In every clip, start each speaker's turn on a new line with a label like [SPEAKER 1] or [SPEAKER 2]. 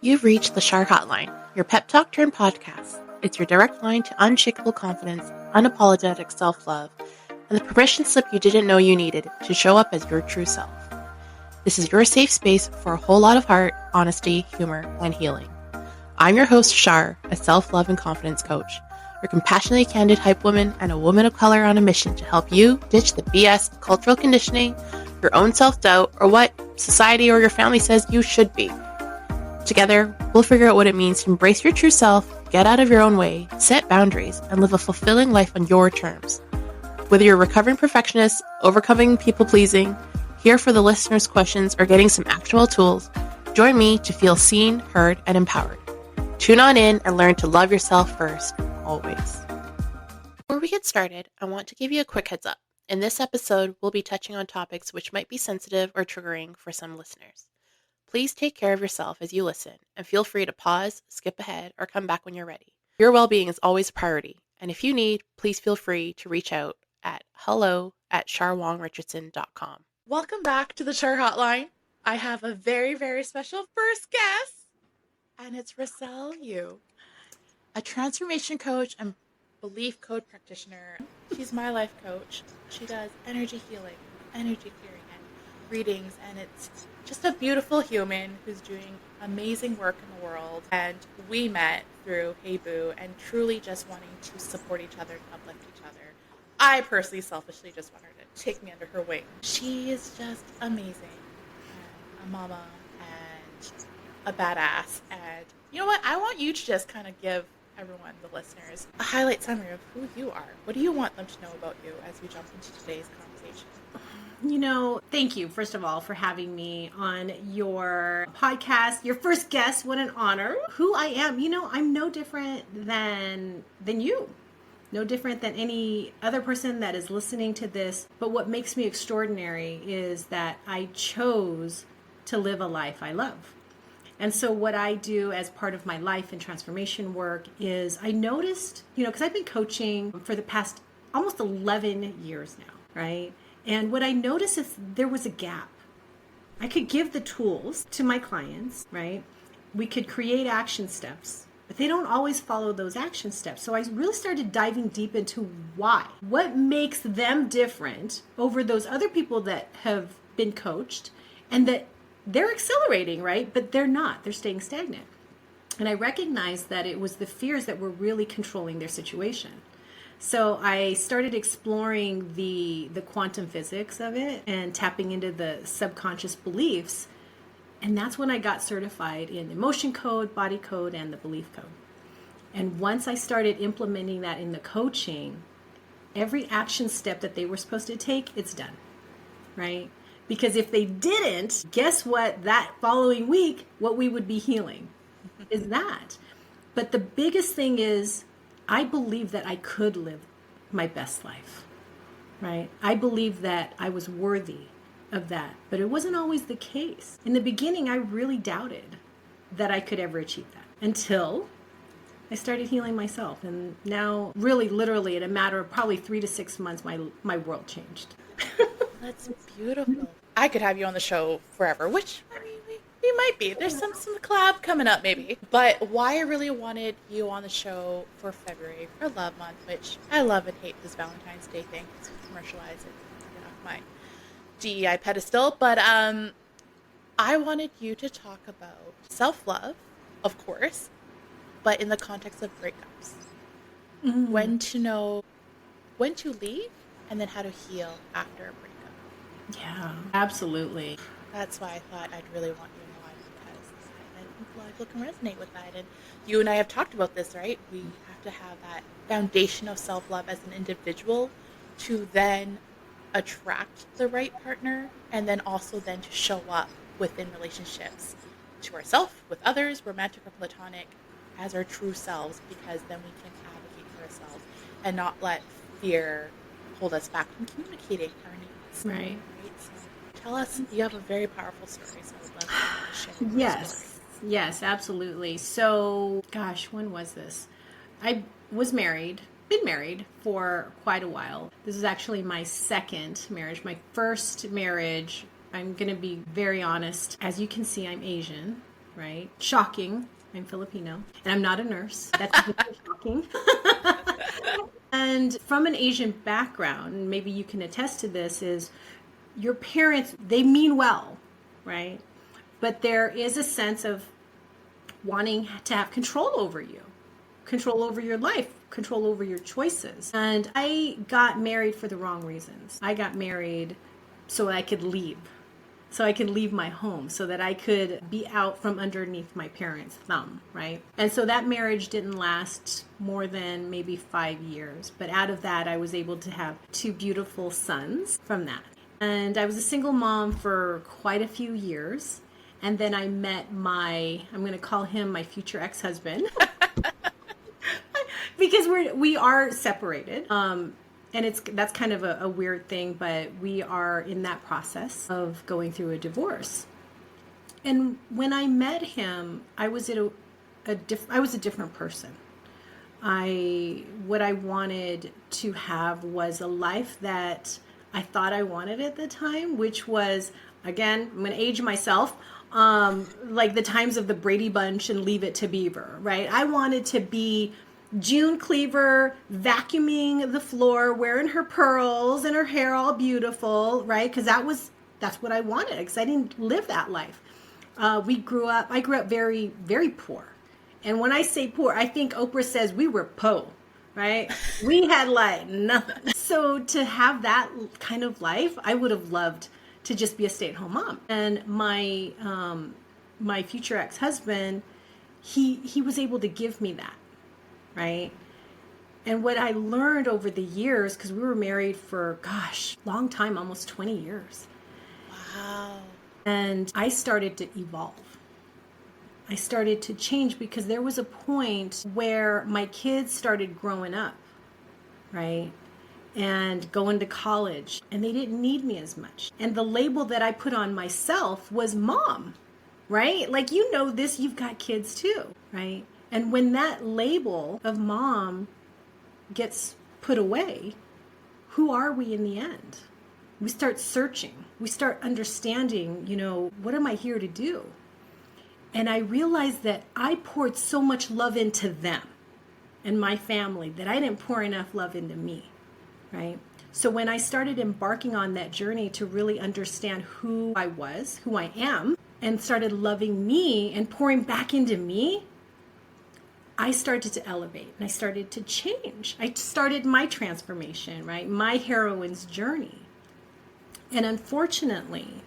[SPEAKER 1] You've reached the Char Hotline, your pep talk turned podcast. It's your direct line to unshakable confidence, unapologetic self-love, and the permission slip you didn't know you needed to show up as your true self. This is your safe space for a whole lot of heart, honesty, humor, and healing. I'm your host, Char, a self-love and confidence coach, your compassionately candid hype woman, and a woman of color on a mission to help you ditch the BS, cultural conditioning, your own self-doubt, or what society or your family says you should be. Together, we'll figure out what it means to embrace your true self, get out of your own way, set boundaries, and live a fulfilling life on your terms. Whether you're a recovering perfectionist, overcoming people-pleasing, here for the listeners' questions, or getting some actual tools, join me to feel seen, heard, and empowered. Tune on in and learn to love yourself first, always. Before we get started, I want to give you a quick heads up. In this episode, we'll be touching on topics which might be sensitive or triggering for some listeners. Please take care of yourself as you listen, and feel free to pause, skip ahead, or come back when you're ready. Your well-being is always a priority, and if you need, please feel free to reach out at hello@charwongrichardson.com. Welcome back to the Char Hotline. I have a very, very special first guest, and it's Ressel, a transformation coach and belief code practitioner. She's my life coach. She does energy healing, energy clearing, and readings, and it's just a beautiful human who's doing amazing work in the world. And we met through Hey Boo and truly just wanting to support each other and uplift each other. I personally, selfishly, just want her to take me under her wing. She is just amazing. A mama and a badass. And you know what? I want you to just kind of give everyone, the listeners, a highlight summary of who you are. What do you want them to know about you as we jump into today's conversation?
[SPEAKER 2] Thank you, first of all, for having me on your podcast. Your first guest, what an honor. Who I am, I'm no different than you. No different than any other person that is listening to this. But what makes me extraordinary is that I chose to live a life I love. And so what I do as part of my life and transformation work is I noticed, because I've been coaching for the past almost 11 years now, right? And what I noticed is there was a gap. I could give the tools to my clients, right? We could create action steps, but they don't always follow those action steps. So I really started diving deep into why. What makes them different over those other people that have been coached and that they're accelerating, right? But they're not. They're staying stagnant. And I recognized that it was the fears that were really controlling their situation. So I started exploring the quantum physics of it and tapping into the subconscious beliefs. And that's when I got certified in emotion code, body code, and the belief code. And once I started implementing that in the coaching, every action step that they were supposed to take, it's done, right? Because if they didn't, guess what? That following week, what we would be healing is that. But the biggest thing is, I believe that I could live my best life, right? I believe that I was worthy of that, but it wasn't always the case. In the beginning, I really doubted that I could ever achieve that until I started healing myself. And now, really, literally, in a matter of probably 3 to 6 months, my world changed.
[SPEAKER 1] That's beautiful. I could have you on the show forever, which, I mean, we might be. There's some collab coming up, maybe. But why I really wanted you on the show for February, for Love Month, which I love and hate this Valentine's Day thing, because we commercialize it, my DEI pedestal. But I wanted you to talk about self-love, of course, but in the context of breakups. Mm-hmm. When to know when to leave, and then how to heal after a breakup.
[SPEAKER 2] Yeah, absolutely.
[SPEAKER 1] That's why I thought I'd really want you in live, because I think a lot of people can resonate with that. And you and I have talked about this, right? We have to have that foundation of self-love as an individual to then attract the right partner, and then also then to show up within relationships to ourselves, with others, romantic or platonic, as our true selves, because then we can advocate for ourselves and not let fear hold us back from communicating our needs.
[SPEAKER 2] Right.
[SPEAKER 1] So tell us, you have a very powerful story, so I would love to share your story.
[SPEAKER 2] Yes, absolutely. So, gosh, when was this? I was been married for quite a while. This is actually my second marriage. My first marriage, I'm going to be very honest. As you can see, I'm Asian. right? Shocking. I'm Filipino and I'm not a nurse. That's even more shocking. And from an Asian background, maybe you can attest to this, is your parents, they mean well, right? But there is a sense of wanting to have control over you, control over your life, control over your choices. And I got married for the wrong reasons. I got married so I could leave. So I could leave my home, so that I could be out from underneath my parents' thumb, right? And so that marriage didn't last more than maybe 5 years. But out of that, I was able to have 2 beautiful sons from that. And I was a single mom for quite a few years. And then I met I'm going to call him my future ex-husband. Because we are separated. And that's kind of a weird thing, but we are in that process of going through a divorce. And when I met him, I was a different person. What I wanted to have was a life that I thought I wanted at the time, which was, again, I'm going to age myself, like the times of the Brady Bunch and Leave It to Beaver, right? I wanted to be June Cleaver vacuuming the floor, wearing her pearls and her hair all beautiful, right? Because that's what I wanted, because I didn't live that life. I grew up very, very poor. And when I say poor, I think Oprah says we were po, right? We had like nothing. So to have that kind of life, I would have loved to just be a stay-at-home mom. And my future ex-husband, he was able to give me that. Right? And what I learned over the years, because we were married for, long time, almost 20 years.
[SPEAKER 1] Wow.
[SPEAKER 2] And I started to evolve. I started to change, because there was a point where my kids started growing up, right? And going to college, and they didn't need me as much. And the label that I put on myself was mom, right? Like, you know this, you've got kids too, right? And when that label of mom gets put away, who are we in the end? We start searching. We start understanding, what am I here to do? And I realized that I poured so much love into them and my family that I didn't pour enough love into me, right? So when I started embarking on that journey to really understand who I was, who I am, and started loving me and pouring back into me, I started to elevate and I started to change. I started my transformation, right? My heroine's journey. And unfortunately,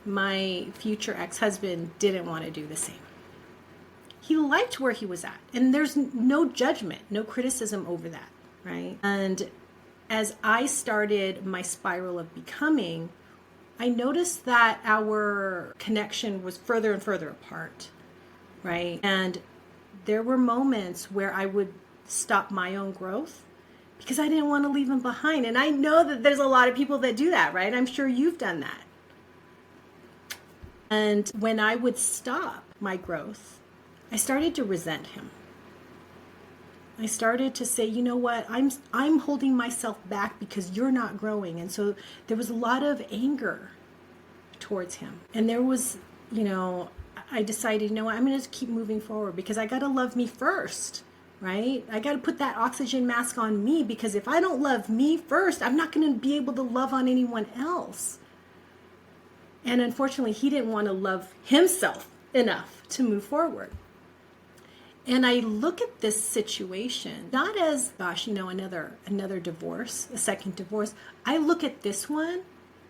[SPEAKER 2] my future ex-husband didn't want to do the same. He liked where he was at. And there's no judgment, no criticism over that, right? And as I started my spiral of becoming, I noticed that our connection was further and further apart, right? And there were moments where I would stop my own growth because I didn't want to leave him behind. And I know that there's a lot of people that do that, right? I'm sure you've done that. And when I would stop my growth, I started to resent him. I started to say, you know what, I'm holding myself back because you're not growing. And so there was a lot of anger towards him. And there was, I decided, I'm going to keep moving forward because I got to love me first, right? I got to put that oxygen mask on me, because if I don't love me first, I'm not going to be able to love on anyone else. And unfortunately, he didn't want to love himself enough to move forward. And I look at this situation not as, another divorce, a second divorce. I look at this one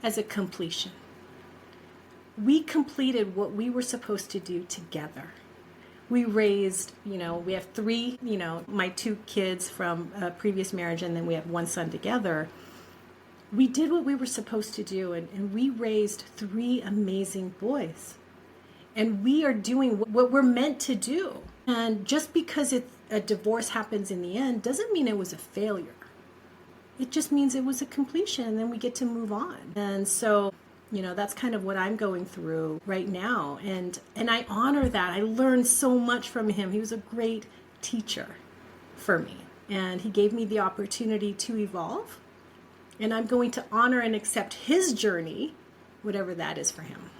[SPEAKER 2] as a completion. We completed what we were supposed to do together. We raised, we have 3, my 2 kids from a previous marriage, and then we have 1 son together. We did what we were supposed to do, and we raised 3 amazing boys. And we are doing what we're meant to do. And just because a divorce happens in the end doesn't mean it was a failure. It just means it was a completion, and then we get to move on. And so, that's kind of what I'm going through right now. And I honor that. I learned so much from him. He was a great teacher for me. And he gave me the opportunity to evolve. And I'm going to honor and accept his journey, whatever that is for him.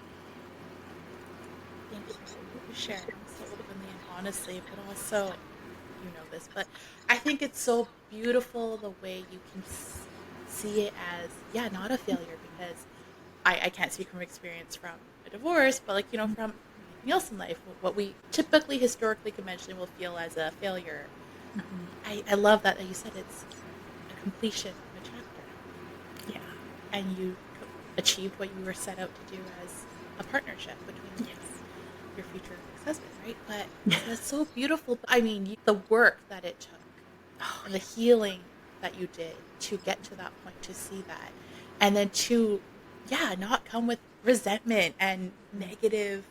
[SPEAKER 1] Thank you. you sharing so openly and honestly, but also, you know this, but I think it's so beautiful the way you can see it as, yeah, not a failure, because I can't speak from experience from a divorce, but like, you know, from anything else in life, what we typically historically conventionally will feel as a failure. I love that you said it's a completion of a chapter.
[SPEAKER 2] Yeah.
[SPEAKER 1] And you achieved what you were set out to do as a partnership between your future ex-husband, right? But it's so beautiful. I mean, the work that it took and the healing that you did to get to that point, to see that, and then to, not come with resentment and negative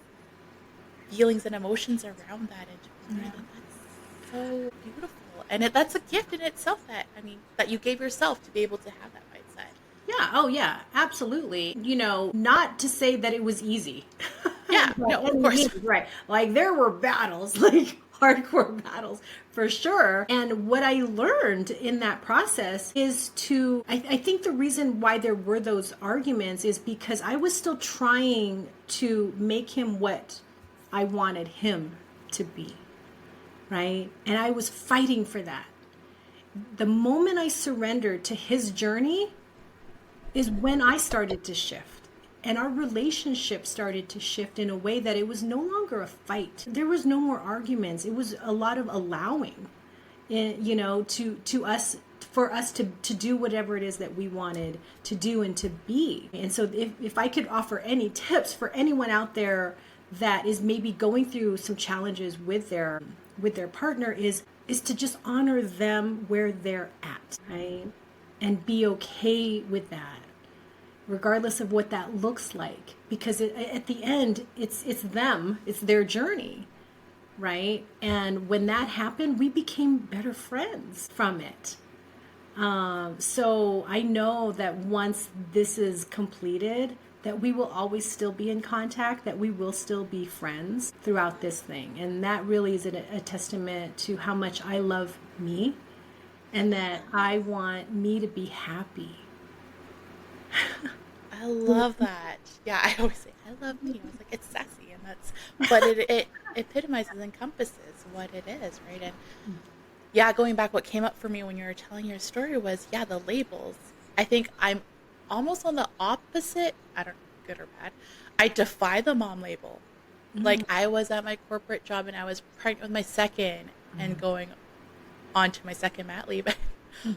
[SPEAKER 1] feelings and emotions around that, and that's so beautiful. And that's a gift in itself, that you gave yourself to be able to have that mindset.
[SPEAKER 2] Yeah. Oh, yeah. Absolutely. You know, not to say that it was easy.
[SPEAKER 1] Yeah. No, of course.
[SPEAKER 2] Right. Like there were battles, like hardcore battles for sure. And what I learned in that process is I think the reason why there were those arguments is because I was still trying to make him what I wanted him to be. Right. And I was fighting for that. The moment I surrendered to his journey is when I started to shift, and our relationship started to shift in a way that it was no longer a fight. There was no more arguments. It was a lot of allowing, you know, to us, for us to do whatever it is that we wanted to do and to be. And so if I could offer any tips for anyone out there that is maybe going through some challenges with their partner, is to just honor them where they're at, right? And be okay with that, regardless of what that looks like. Because at the end, it's them, it's their journey, right? And when that happened, we became better friends from it. So I know that once this is completed, that we will always still be in contact, that we will still be friends throughout this thing. And that really is a testament to how much I love me, and that I want me to be happy.
[SPEAKER 1] I love that. Yeah, I always say, I love me. I was like, it's sassy, but it epitomizes and encompasses what it is, right? And going back, what came up for me when you were telling your story was, the labels. I think I'm almost on the opposite. I don't know, good or bad. I defy the mom label. Like, I was at my corporate job and I was pregnant with my second and going on to my second mat leave.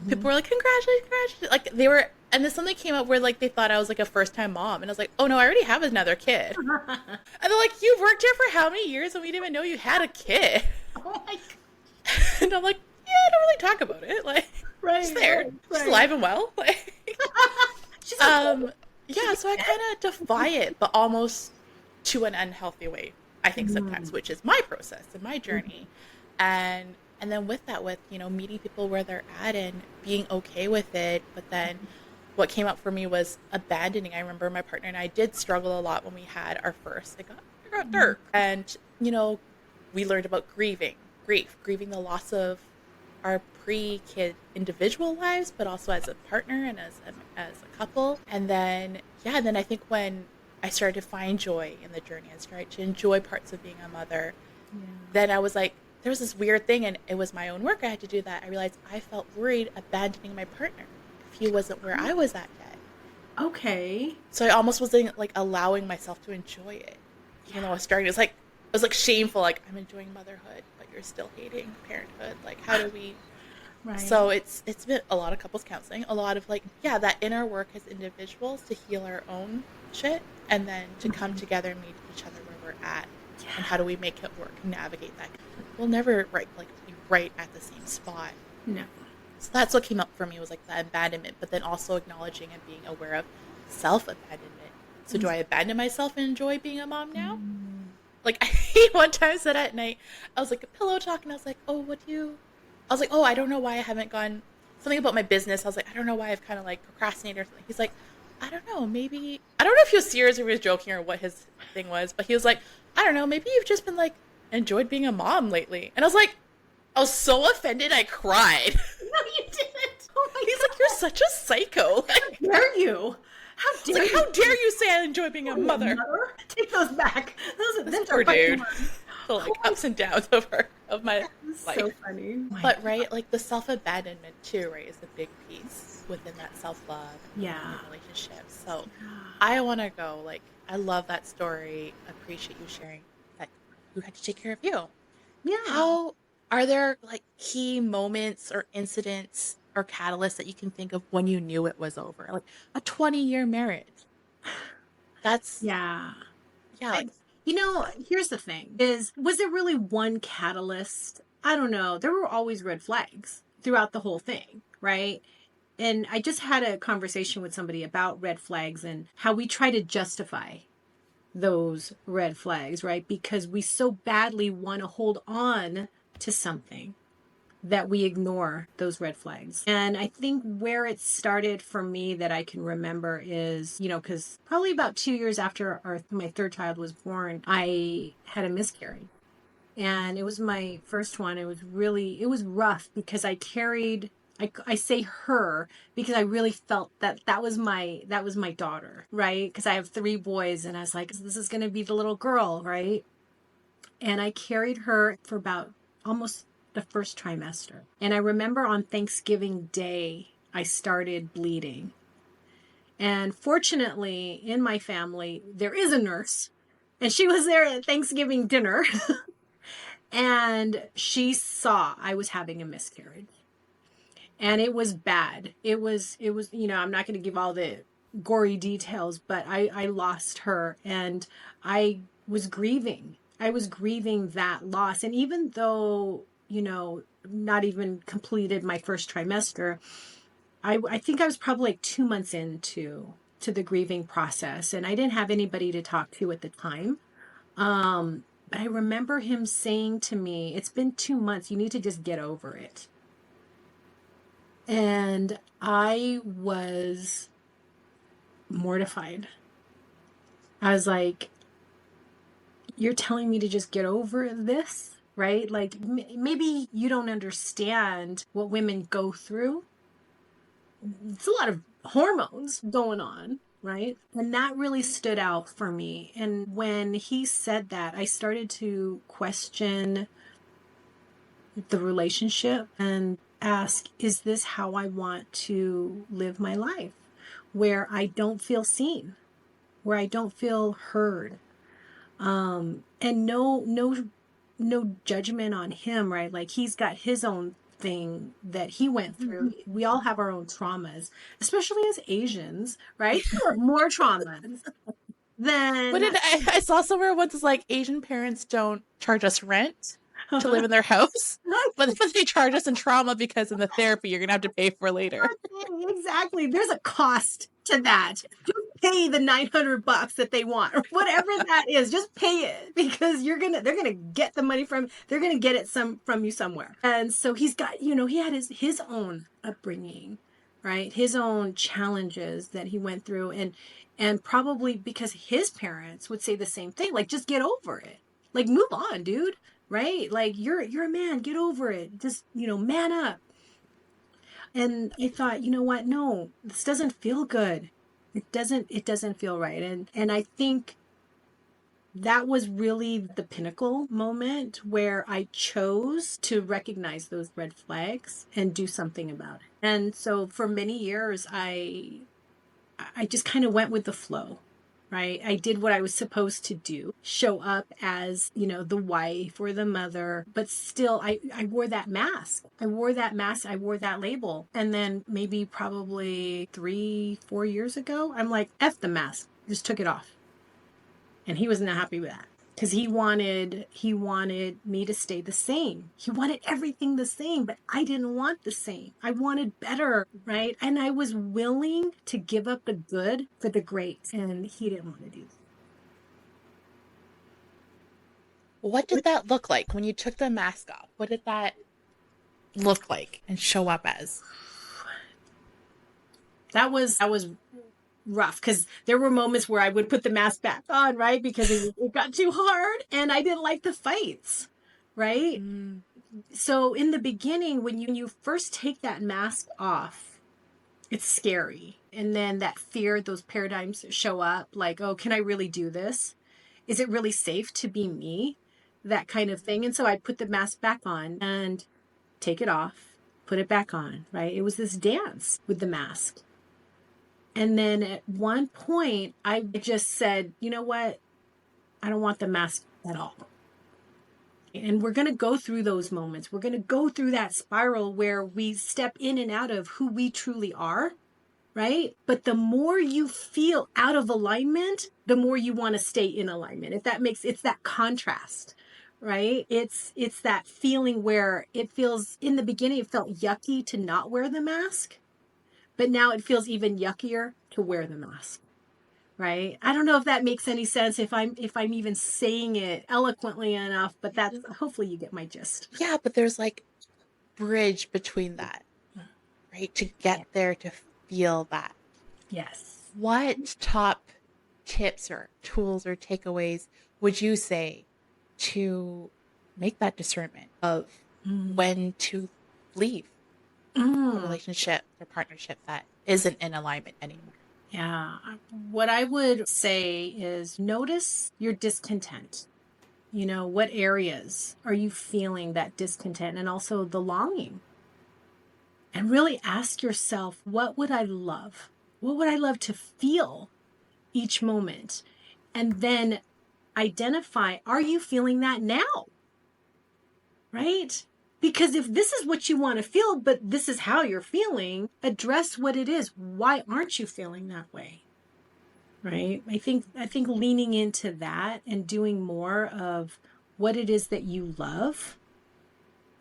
[SPEAKER 1] People were like, congratulations. Like, they were, and then something came up where like they thought I was like a first-time mom, and I was like, oh no, I already have another kid. And they're like, you've worked here for how many years and we didn't even know you had a kid? Oh my God. And I'm like, I don't really talk about it. Like, she's there. She's alive and well. Like, so I kind of defy it, but almost to an unhealthy way, I think sometimes, which is my process and my journey. And then with that, meeting people where they're at and being okay with it. But then what came up for me was abandoning. I remember my partner and I did struggle a lot when we had our first. It got dark. And, we learned about grieving the loss of our pre-kid individual lives, but also as a partner and as a couple. And then, then I think when I started to find joy in the journey and started to enjoy parts of being a mother, then I was like, there was this weird thing, and it was my own work. I had to do that. I realized I felt worried abandoning my partner if he wasn't where I was at yet.
[SPEAKER 2] Okay.
[SPEAKER 1] So I almost wasn't like allowing myself to enjoy it, even though I was starting. It was like shameful. Like, I'm enjoying motherhood, but you're still hating parenthood. Like, how do we? Right. So it's been a lot of couples counseling, a lot of that inner work as individuals to heal our own shit, and then to come together and meet each other where we're at. And how do we make it work and navigate that? We'll never be right at the same spot.
[SPEAKER 2] No.
[SPEAKER 1] So that's what came up for me, was like the abandonment, but then also acknowledging and being aware of self-abandonment. So do I abandon myself and enjoy being a mom now? Like, I one time said at night, I was like a pillow talk, and I was like, I was like, I don't know why I haven't gone, something about my business. I was like, I don't know why I've kind of procrastinated or something. He's like, I don't know, maybe, I don't know if he was serious or he was joking or what his thing was, but he was like, I don't know, maybe you've just been enjoyed being a mom lately. And I was so offended, I cried.
[SPEAKER 2] No, you didn't. Oh my
[SPEAKER 1] He's
[SPEAKER 2] God.
[SPEAKER 1] like, you're such a psycho.
[SPEAKER 2] How dare you? How dare you?
[SPEAKER 1] How dare you say I enjoy being a mother?
[SPEAKER 2] Take those back. Those
[SPEAKER 1] poor dude. the like ups and downs of my
[SPEAKER 2] So
[SPEAKER 1] life.
[SPEAKER 2] funny. Oh my
[SPEAKER 1] But
[SPEAKER 2] God.
[SPEAKER 1] right, like the self abandonment too, right, is a big piece within that self love
[SPEAKER 2] Yeah.
[SPEAKER 1] and relationships. So I want to go like I love that story. Appreciate you sharing that you had to take care of you.
[SPEAKER 2] Yeah.
[SPEAKER 1] How are there like key moments or incidents or catalysts that you can think of when you knew it was over? Like a 20-year marriage. That's
[SPEAKER 2] Yeah.
[SPEAKER 1] yeah, like
[SPEAKER 2] Here's the thing was there really one catalyst? I don't know. There were always red flags throughout the whole thing, right? And I just had a conversation with somebody about red flags and how we try to justify those red flags, right? Because we so badly want to hold on to something that we ignore those red flags. And I think where it started for me that I can remember is, because probably about 2 years after my third child was born, I had a miscarriage. And it was my first one. It was rough because I say her because I really felt that was my daughter, right? Because I have three boys and I was like, this is going to be the little girl, right? And I carried her for about almost the first trimester. And I remember on Thanksgiving Day, I started bleeding. And fortunately, in my family, there is a nurse, and she was there at Thanksgiving dinner, and she saw I was having a miscarriage. And it was bad. I'm not going to give all the gory details, but I lost her and I was grieving. I was grieving that loss. And even though, not even completed my first trimester, I think I was probably like 2 months into the grieving process, and I didn't have anybody to talk to at the time. But I remember him saying to me, it's been 2 months, you need to just get over it. And I was mortified. I was like, you're telling me to just get over this, right? Like, maybe you don't understand what women go through. It's a lot of hormones going on, right? And that really stood out for me. And when he said that, I started to question the relationship and ask, is this how I want to live my life? Where I don't feel seen, where I don't feel heard. And no judgment on him, right? Like he's got his own thing that he went through. We all have our own traumas, especially as Asians, right? More traumas
[SPEAKER 1] what
[SPEAKER 2] than
[SPEAKER 1] did I saw somewhere once is like Asian parents don't charge us rent to live in their house, but they charge us in trauma because in the therapy you're gonna have to pay for later.
[SPEAKER 2] exactly. There's a cost to that. Just pay the $900 that they want, or whatever that is. Just pay it because they're gonna get the money they're gonna get it from you somewhere. And so he's got, he had his own upbringing, right? His own challenges that he went through, and probably because his parents would say the same thing, like just get over it, like move on, dude, right? Like you're a man, get over it, just man up. And I thought, you know what? No, this doesn't feel good. It doesn't feel right. And I think that was really the pinnacle moment where I chose to recognize those red flags and do something about it. And so for many years I just kind of went with the flow. Right. I did what I was supposed to do, show up as, the wife or the mother, but still I wore that mask. I wore that mask. I wore that label. And then maybe probably 3-4 years ago, I'm like, F the mask, just took it off. And he was not happy with that because he wanted me to stay the same. He wanted everything the same, but I didn't want the same. I wanted better, right? And I was willing to give up the good for the great, and he didn't want to do
[SPEAKER 1] What did that look like when you took the mask off? What did that look like and show up as?
[SPEAKER 2] that. That was rough because there were moments where I would put the mask back on, right? Because it got too hard and I didn't like the fights, right?
[SPEAKER 1] Mm.
[SPEAKER 2] So in the beginning, when you first take that mask off, it's scary. And then that fear, those paradigms show up like, oh, can I really do this? Is it really safe to be me? that kind of thing. And so I'd put the mask back on and take it off, put it back on, right? It was this dance with the mask. And then at one point, I just said, you know what? I don't want the mask at all. And we're going to go through those moments. We're going to go through that spiral where we step in and out of who we truly are, right? But the more you feel out of alignment, the more you want to stay in alignment. If that makes, it's that contrast, right? It's that feeling where it feels, in the beginning, it felt yucky to not wear the mask, but now it feels even yuckier to wear the mask. Right. I don't know if that makes any sense, if I'm even saying it eloquently enough, but that's, hopefully you get my gist.
[SPEAKER 1] Yeah, but there's like bridge between that, right? To get there, to feel that.
[SPEAKER 2] Yes.
[SPEAKER 1] What top tips or tools or takeaways would you say to make that discernment of when to leave a relationship or partnership that isn't in alignment anymore?
[SPEAKER 2] Yeah. What I would say is notice your discontent. You know, what areas are you feeling that discontent, and also the longing? And really ask yourself, what would I love? What would I love to feel each moment? And then identify, are you feeling that now? Right? Because if this is what you want to feel, but this is how you're feeling, address what it is. Why aren't you feeling that way? Right? I think leaning into that and doing more of what it is that you love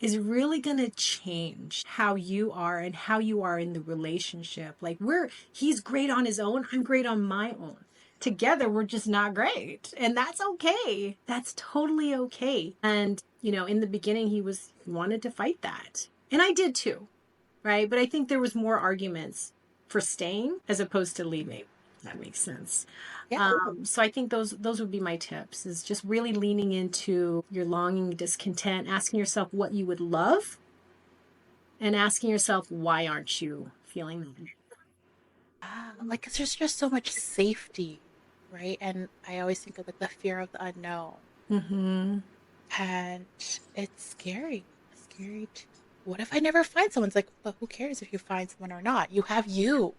[SPEAKER 2] is really going to change how you are and how you are in the relationship. Like, he's great on his own, I'm great on my own. Together, we're just not great. And that's okay. That's totally okay. And, you know, in the beginning, he wanted to fight that. And I did too, right? But I think there was more arguments for staying as opposed to leaving. That makes sense.
[SPEAKER 1] Yeah.
[SPEAKER 2] So I think those would be my tips, is just really leaning into your longing, discontent, asking yourself what you would love, and asking yourself, why aren't you feeling that?
[SPEAKER 1] Like, 'cause there's just so much safety, right? And I always think of like the fear of the unknown.
[SPEAKER 2] Mm-hmm.
[SPEAKER 1] And it's scary. It's scary. What if I never find someone? It's like, but who cares if you find someone or not? You have you.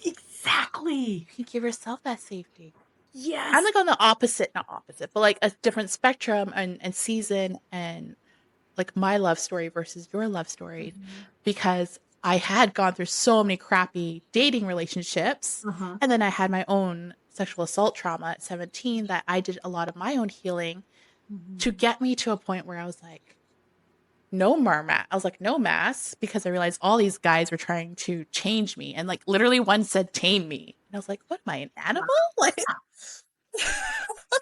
[SPEAKER 2] Exactly.
[SPEAKER 1] You can give yourself that safety.
[SPEAKER 2] Yes.
[SPEAKER 1] I'm like on the opposite, not opposite, but like a different spectrum and season, and like my love story versus your love story, because I had gone through so many crappy dating relationships. And then I had my own sexual assault trauma at 17 that I did a lot of my own healing to get me to a point where I was like, no more mask. I was like, no mask, because I realized all these guys were trying to change me. And like literally one said, tame me. And I was like, what am I, an animal? Like,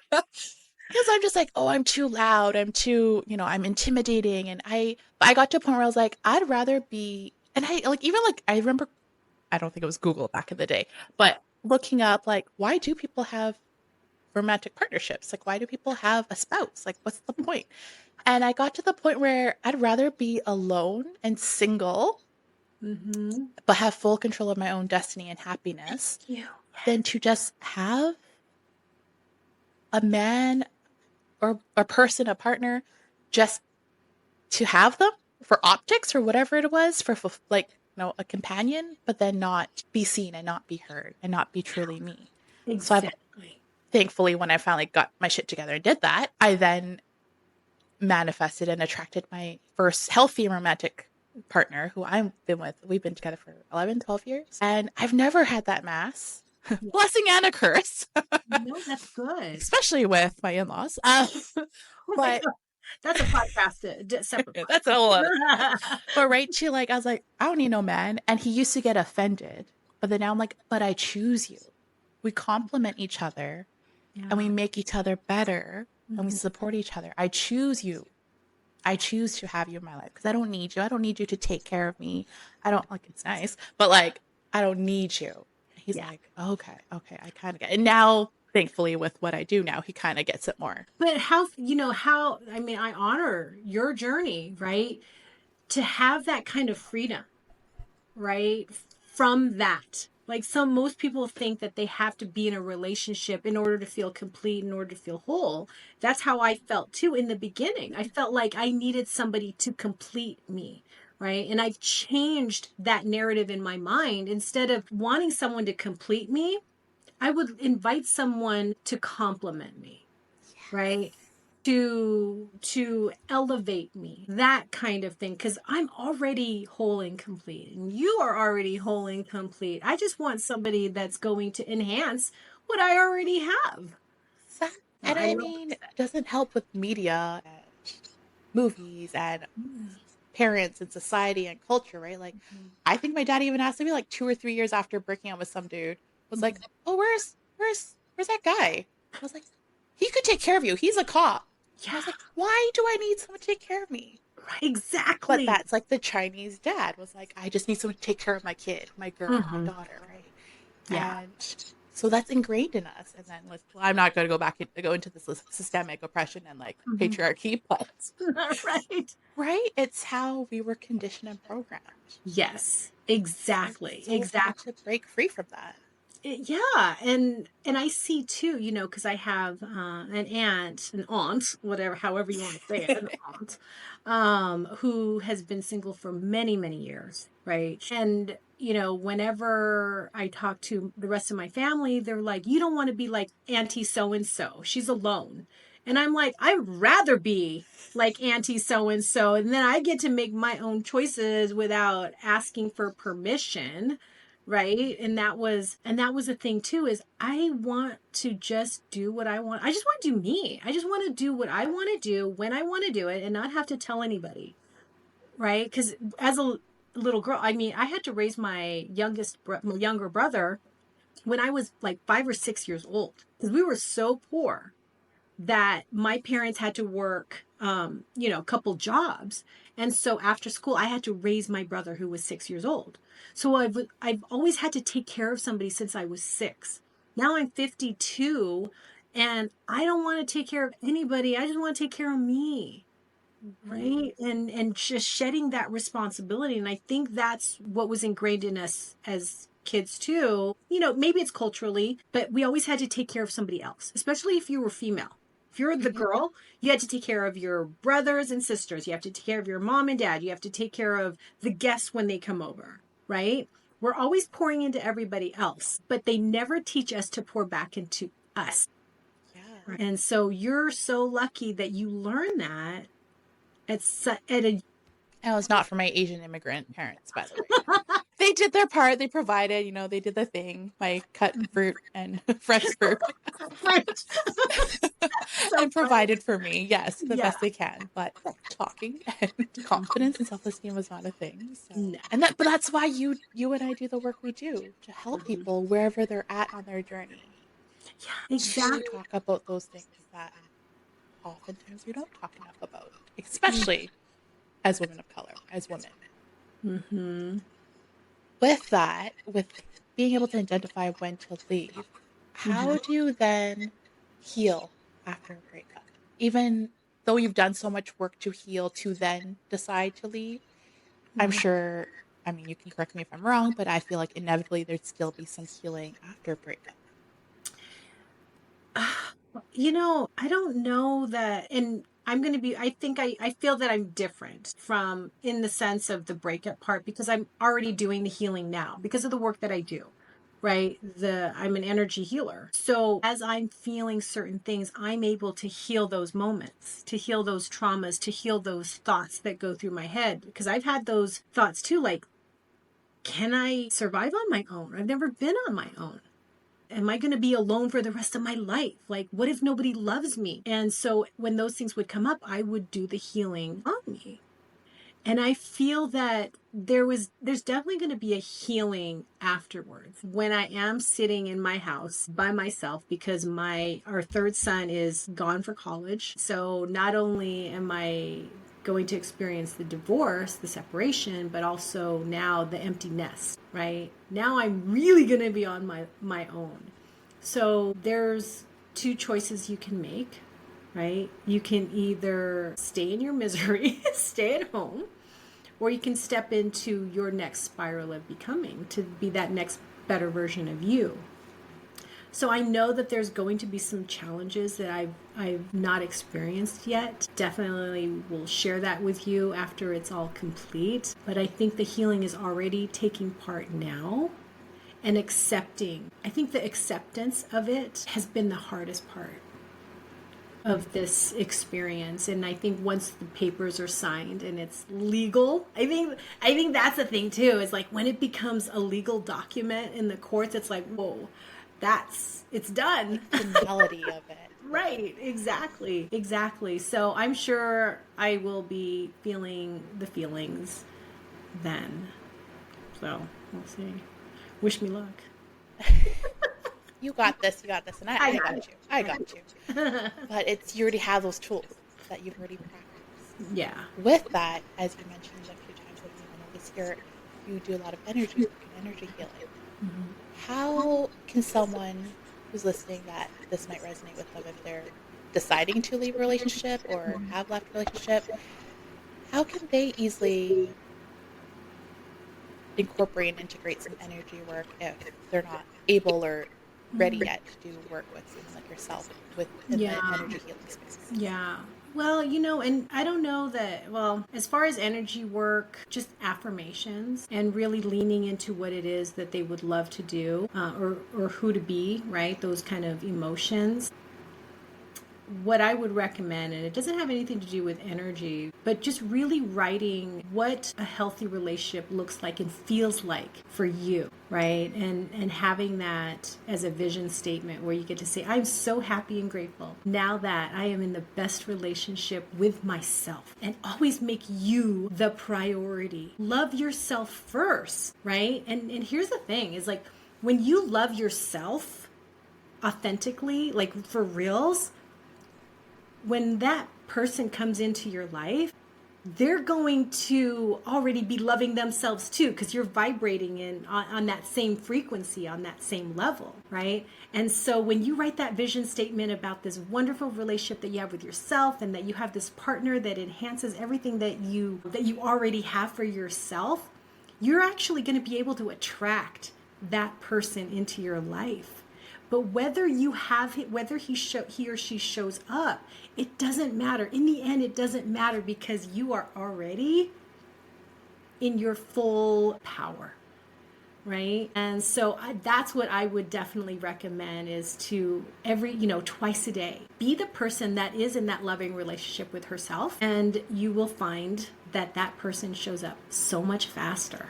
[SPEAKER 1] because I'm just like, oh, I'm too loud. I'm too, I'm intimidating. And but I got to a point where I was like, I'd rather be, and I like, even like, I remember, I don't think it was Google back in the day, but looking up like, why do people have romantic partnerships? Like, why do people have a spouse? Like, what's the point? And I got to the point where I'd rather be alone and single, but have full control of my own destiny and happiness than to just have a man or a person, a partner, just to have them for optics or whatever it was, for like, a companion, but then not be seen and not be heard and not be truly me.
[SPEAKER 2] Exactly.
[SPEAKER 1] So thankfully, when I finally got my shit together and did that, I then manifested and attracted my first healthy romantic partner, who I've been with. We've been together for 11, 12 years. And I've never had that mass. Blessing and a curse.
[SPEAKER 2] No, that's good.
[SPEAKER 1] Especially with my in-laws. But
[SPEAKER 2] that's a podcast, separate.
[SPEAKER 1] That's a whole other. But right, I was like, I don't need no man. And he used to get offended. But then now I'm like, but I choose you. We complement each other and we make each other better and we support each other. I choose you. I choose to have you in my life because I don't need you. I don't need you to take care of me. I don't, like, it's nice, but like, I don't need you. He's like, okay, I kind of get it. And now, thankfully, with what I do now, he kind of gets it more.
[SPEAKER 2] But I mean, I honor your journey, right? To have that kind of freedom, right? From that, Like most people think that they have to be in a relationship in order to feel complete, in order to feel whole. That's how I felt too in the beginning. I felt like I needed somebody to complete me, right? And I've changed that narrative in my mind. Instead of wanting someone to complete me, I would invite someone to compliment me, right? To elevate me, that kind of thing, because I'm already whole and complete and you are already whole and complete. I just want somebody that's going to enhance what I already have.
[SPEAKER 1] And
[SPEAKER 2] I
[SPEAKER 1] I
[SPEAKER 2] don't.
[SPEAKER 1] mean, it doesn't help with media and movies and parents and society and culture, right? Like, I think my dad even asked me like 2 or 3 years after breaking up with some dude, was like, "Oh, where's that guy?" I was like, "He could take care of you. He's a cop." And I
[SPEAKER 2] Yeah,
[SPEAKER 1] was like, "Why do I need someone to take care of me?"
[SPEAKER 2] right,
[SPEAKER 1] But
[SPEAKER 2] exactly.
[SPEAKER 1] that's like the Chinese dad was like, "I just need someone to take care of my kid, my girl, my
[SPEAKER 2] Hmm.
[SPEAKER 1] daughter," right?
[SPEAKER 2] Yeah.
[SPEAKER 1] And so that's ingrained in us. And then, like, well, I'm not going to go into this systemic oppression and like
[SPEAKER 2] Hmm.
[SPEAKER 1] patriarchy, but
[SPEAKER 2] Right.
[SPEAKER 1] right, it's how we were conditioned and programmed.
[SPEAKER 2] Yes,
[SPEAKER 1] And it's
[SPEAKER 2] exactly,
[SPEAKER 1] so hard
[SPEAKER 2] exactly.
[SPEAKER 1] to break free from that.
[SPEAKER 2] Yeah, and I see too, because I have an aunt, whatever, however you want to say it, an aunt, who has been single for many, many years, right? And whenever I talk to the rest of my family, they're like, "You don't want to be like Auntie so and so. She's alone," and I'm like, "I'd rather be like Auntie so and so, and then I get to make my own choices without asking for permission." Right. And that was a thing too, is I want to just do what I want. I just want to do me. I just want to do what I want to do when I want to do it and not have to tell anybody. Right. Because as a little girl, I mean, I had to raise my younger brother when I was like 5 or 6 years old because we were so poor that my parents had to work, a couple jobs. And so after school, I had to raise my brother who was 6 years old. So I've always had to take care of somebody since I was six. Now I'm 52 and I don't want to take care of anybody. I just want to take care of me.
[SPEAKER 1] Mhm.
[SPEAKER 2] Right. And just shedding that responsibility. And I think that's what was ingrained in us as kids too. Maybe it's culturally, but we always had to take care of somebody else, especially if you were female. If you're the
[SPEAKER 1] Mhm.
[SPEAKER 2] girl, you had to take care of your brothers and sisters. You have to take care of your mom and dad. You have to take care of the guests when they come over, right? We're always pouring into everybody else, but they never teach us to pour back into us.
[SPEAKER 1] Yeah.
[SPEAKER 2] And so you're so lucky that you learn that at a
[SPEAKER 1] And it was not for my Asian immigrant parents, by the way. They did their part. They provided, they did the thing, my cut fruit and fresh fruit,
[SPEAKER 2] so
[SPEAKER 1] and
[SPEAKER 2] funny.
[SPEAKER 1] provided for me, yes, the
[SPEAKER 2] Yeah.
[SPEAKER 1] best they can. But talking and confidence and self-esteem was not a thing. So,
[SPEAKER 2] No.
[SPEAKER 1] but that's why you and I do the work we do to help people wherever they're at on their journey
[SPEAKER 2] Yeah,
[SPEAKER 1] to
[SPEAKER 2] exactly.
[SPEAKER 1] talk about those things that oftentimes we don't talk enough about, especially as women of color, as women.
[SPEAKER 2] Mm-hmm.
[SPEAKER 1] With that, with being able to identify when to leave,
[SPEAKER 2] Mm-hmm.
[SPEAKER 1] how do you then heal after a breakup? Even though you've done so much work to heal to then decide to leave, I'm
[SPEAKER 2] Mm-hmm.
[SPEAKER 1] sure, I mean, you can correct me if I'm wrong, but I feel like inevitably there'd still be some healing after a breakup.
[SPEAKER 2] I don't know that, and I think I feel that I'm different from in the sense of the breakup part because I'm already doing the healing now because of the work that I do. Right? I'm an energy healer. So as I'm feeling certain things, I'm able to heal those moments, to heal those traumas, to heal those thoughts that go through my head. Because I've had those thoughts too, like, can I survive on my own? I've never been on my own. Am I going to be alone for the rest of my life? Like, what if nobody loves me? And so when those things would come up, I would do the healing on me. And I feel that there's definitely going to be a healing afterwards when I am sitting in my house by myself because our third son is gone for college. So not only am I going to experience the divorce, the separation, but also now the empty nest, right? Now I'm really going to be on my own. So there's two choices you can make, right? You can either stay in your misery, stay at home, or you can step into your next spiral of becoming to be that next better version of you. So I know that there's going to be some challenges that I've not experienced yet. Definitely will share that with you after it's all complete. But I think the healing is already taking part now, and accepting. I think the acceptance of it has been the hardest part of this experience. And I think once the papers are signed and it's legal, I think that's the thing too, is like when it becomes a legal document in the courts, it's like, whoa, it's done.
[SPEAKER 1] The melody of it.
[SPEAKER 2] Right, exactly. So I'm sure I will be feeling the feelings then. So we'll see. Wish me luck.
[SPEAKER 1] You got this, and I got you. But you already have those tools that you've already practiced.
[SPEAKER 2] Yeah.
[SPEAKER 1] With that, as you mentioned a few times with me on this year, you do a lot of energy work and energy healing. Mm-hmm. How can someone who's listening that this might resonate with them if they're deciding to leave a relationship or have left a relationship, how can they easily incorporate and integrate some energy work if they're not able or ready yet to do work with someone like yourself within the energy healing space?
[SPEAKER 2] Yeah. Well, and I don't know that, as far as energy work, just affirmations and really leaning into what it is that they would love to do, or who to be, right? Those kind of emotions. What I would recommend, and it doesn't have anything to do with energy, but just really writing what a healthy relationship looks like and feels like for you, right? And having that as a vision statement where you get to say, I'm so happy and grateful now that I am in the best relationship with myself. And always make you the priority. Love yourself first, right? And here's the thing is like, when you love yourself authentically, like for reals, when that person comes into your life, they're going to already be loving themselves too, because you're vibrating on that same frequency, on that same level, right? And so when you write that vision statement about this wonderful relationship that you have with yourself, and that you have this partner that enhances everything that you already have for yourself, you're actually going to be able to attract that person into your life. But whether he or she shows up, it doesn't matter. In the end, it doesn't matter, because you are already in your full power, right? And so that's what I would definitely recommend, is to twice a day, be the person that is in that loving relationship with herself, and you will find that person shows up so much faster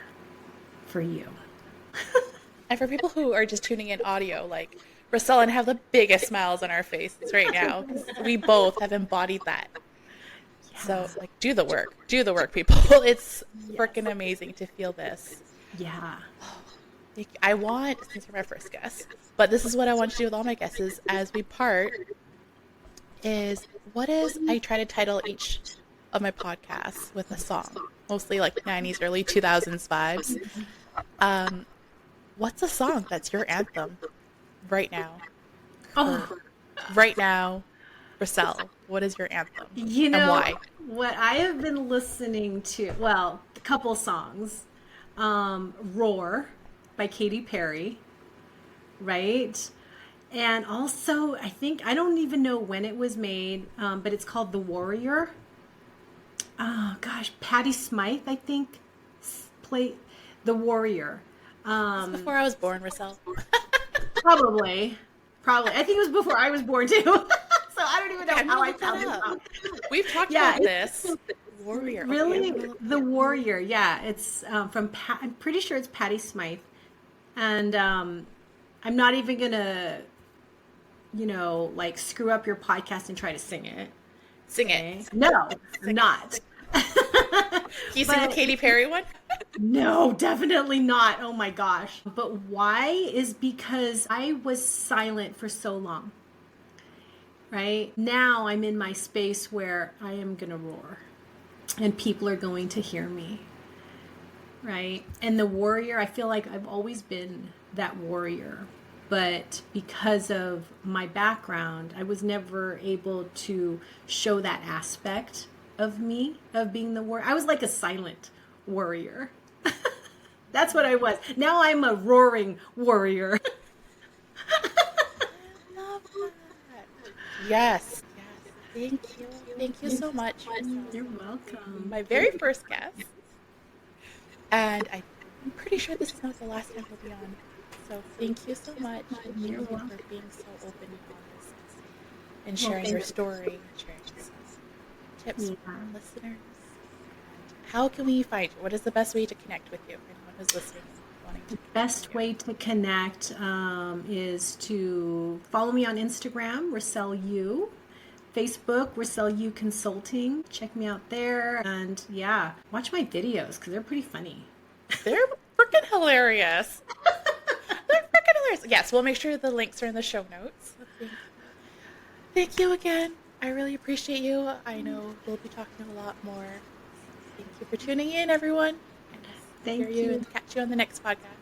[SPEAKER 2] for you.
[SPEAKER 1] And for people who are just tuning in audio, like Ressel and I have the biggest smiles on our faces right now, because we both have embodied that. Yeah. So, like, do the work, people. It's freaking amazing to feel this.
[SPEAKER 2] Yeah.
[SPEAKER 1] Since you're my first guest, but this is what I want to do with all my guests is, as we part, I try to title each of my podcasts with a song, mostly like 90s, early 2000s vibes. What's a song that's your anthem right now? Right now, Ressel, what is your anthem? And why?
[SPEAKER 2] What I have been listening to, a couple songs. Roar by Katy Perry, right? And also, I don't even know when it was made, but it's called The Warrior. Oh, gosh, Patti Smythe, I think, played The Warrior.
[SPEAKER 1] Before I was born, Ressel.
[SPEAKER 2] Probably. I think it was before I was born too. So I don't even know how I found it out.
[SPEAKER 1] We've talked about this. Warrior.
[SPEAKER 2] Really? Okay. The Warrior. Yeah. It's I'm pretty sure it's Patti Smythe. And I'm not even gonna, screw up your podcast and try to sing it.
[SPEAKER 1] Sing it.
[SPEAKER 2] No, not.
[SPEAKER 1] Can you sing the Katy Perry one?
[SPEAKER 2] No, definitely not. Oh my gosh. But why is because I was silent for so long. Right? Now I'm in my space where I am going to roar. And people are going to hear me. Right? And the warrior, I feel like I've always been that warrior. But because of my background, I was never able to show that aspect of me, of being the warrior. I was like a silent warrior. That's what I was. Now I'm a roaring warrior.
[SPEAKER 1] I love that. Yes. Thank you. Thank you so much.
[SPEAKER 2] You're welcome.
[SPEAKER 1] My very first guest. And I'm pretty sure this is not the last time we'll be on. So thank you so much. And thank you for being so open and honest and sharing your story and sharing some tips for our listeners. How can we find you? What is the best way to connect with you? Anyone who's listening and wanting to.
[SPEAKER 2] The best way to connect is to follow me on Instagram, Ressel U. Facebook, Ressel U Consulting. Check me out there. And yeah, watch my videos because they're pretty funny.
[SPEAKER 1] They're freaking hilarious. They're freaking hilarious. Yes, we'll make sure the links are in the show notes. Thank you again. I really appreciate you. I know we'll be talking a lot more. Thank you for tuning in, everyone.
[SPEAKER 2] Thank
[SPEAKER 1] Hear you
[SPEAKER 2] you.
[SPEAKER 1] and catch you on the next podcast.